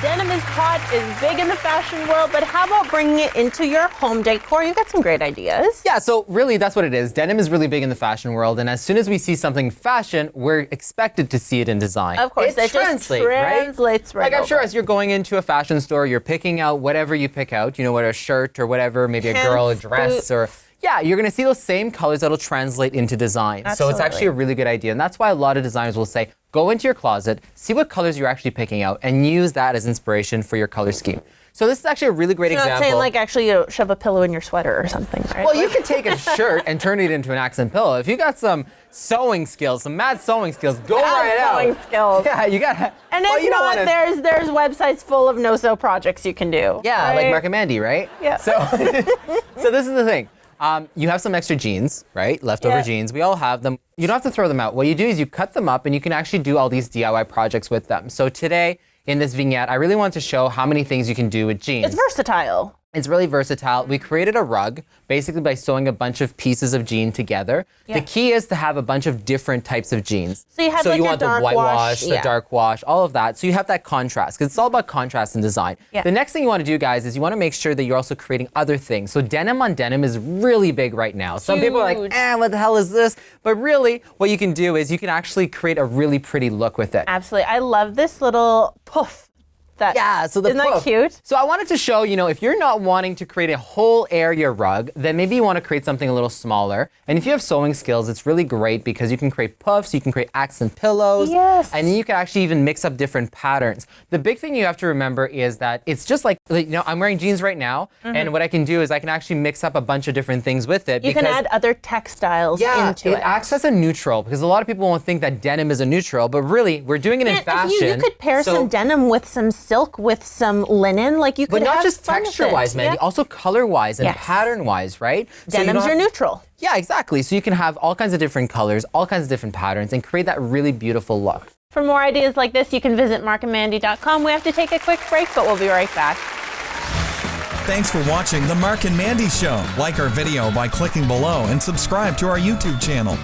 Denim is hot, is big in the fashion world, but how about bringing it into your home decor? You've got some great ideas. Yeah, so really that's what it is. Denim is really big in the fashion world, and as soon as we see something fashion, we're expected to see it in design. Of course, it translates right Like I'm over. sure as you're going into a fashion store, you're picking out whatever you pick out, you know, whether a shirt or whatever, maybe a girl, a dress, boots. or yeah, you're gonna see those same colors that'll translate into design. So it's actually a really good idea. And that's why a lot of designers will say, go into your closet, see what colors you're actually picking out, and use that as inspiration for your color scheme. So this is actually a really great example. You're not saying like actually you shove a pillow in your sweater or something, right? Well, you can take a shirt and turn it into an accent pillow. If you got some sewing skills, some mad sewing skills, go right out. Sewing skills. Yeah, you got. And if not, there's websites full of no-sew projects you can do. Yeah, right? like Marc and Mandy, right? Yeah. So, so this is the thing. You have some extra jeans, right? Leftover jeans. We all have them. You don't have to throw them out. What you do is you cut them up and you can actually do all these DIY projects with them. So today, in this vignette, I really want to show how many things you can do with jeans. It's versatile. It's really versatile. We created a rug basically by sewing a bunch of pieces of jean together. Yeah. The key is to have a bunch of different types of jeans. So you have like you your want dark the white wash, yeah. the dark wash, all of that. So you have that contrast because it's all about contrast in design. Yeah. The next thing you want to do, guys, is you want to make sure that you're also creating other things. So denim on denim is really big right now. Some people are like, what the hell is this? But really, what you can do is you can actually create a really pretty look with it. Absolutely. I love this little poof. So the Isn't that cute? So I wanted to show, if you're not wanting to create a whole area rug, then maybe you want to create something a little smaller. And if you have sewing skills, it's really great because you can create puffs, you can create accent pillows, yes. and then you can actually even mix up different patterns. The big thing you have to remember is that it's just like I'm wearing jeans right now, and what I can do is I can actually mix up a bunch of different things with it. You can add other textiles into it. It acts as a neutral because a lot of people won't think that denim is a neutral, but really we're doing it in fashion. You could pair some denim with some silk, with some linen, like you could. But not have just fun texture-wise, Mandy, also color-wise and pattern-wise, right? Denims are neutral. Yeah, exactly. So you can have all kinds of different colors, all kinds of different patterns, and create that really beautiful look. For more ideas like this, you can visit marcandmandy.com. We have to take a quick break, but we'll be right back. Thanks for watching The Marc and Mandy Show. Like our video by clicking below and subscribe to our YouTube channel.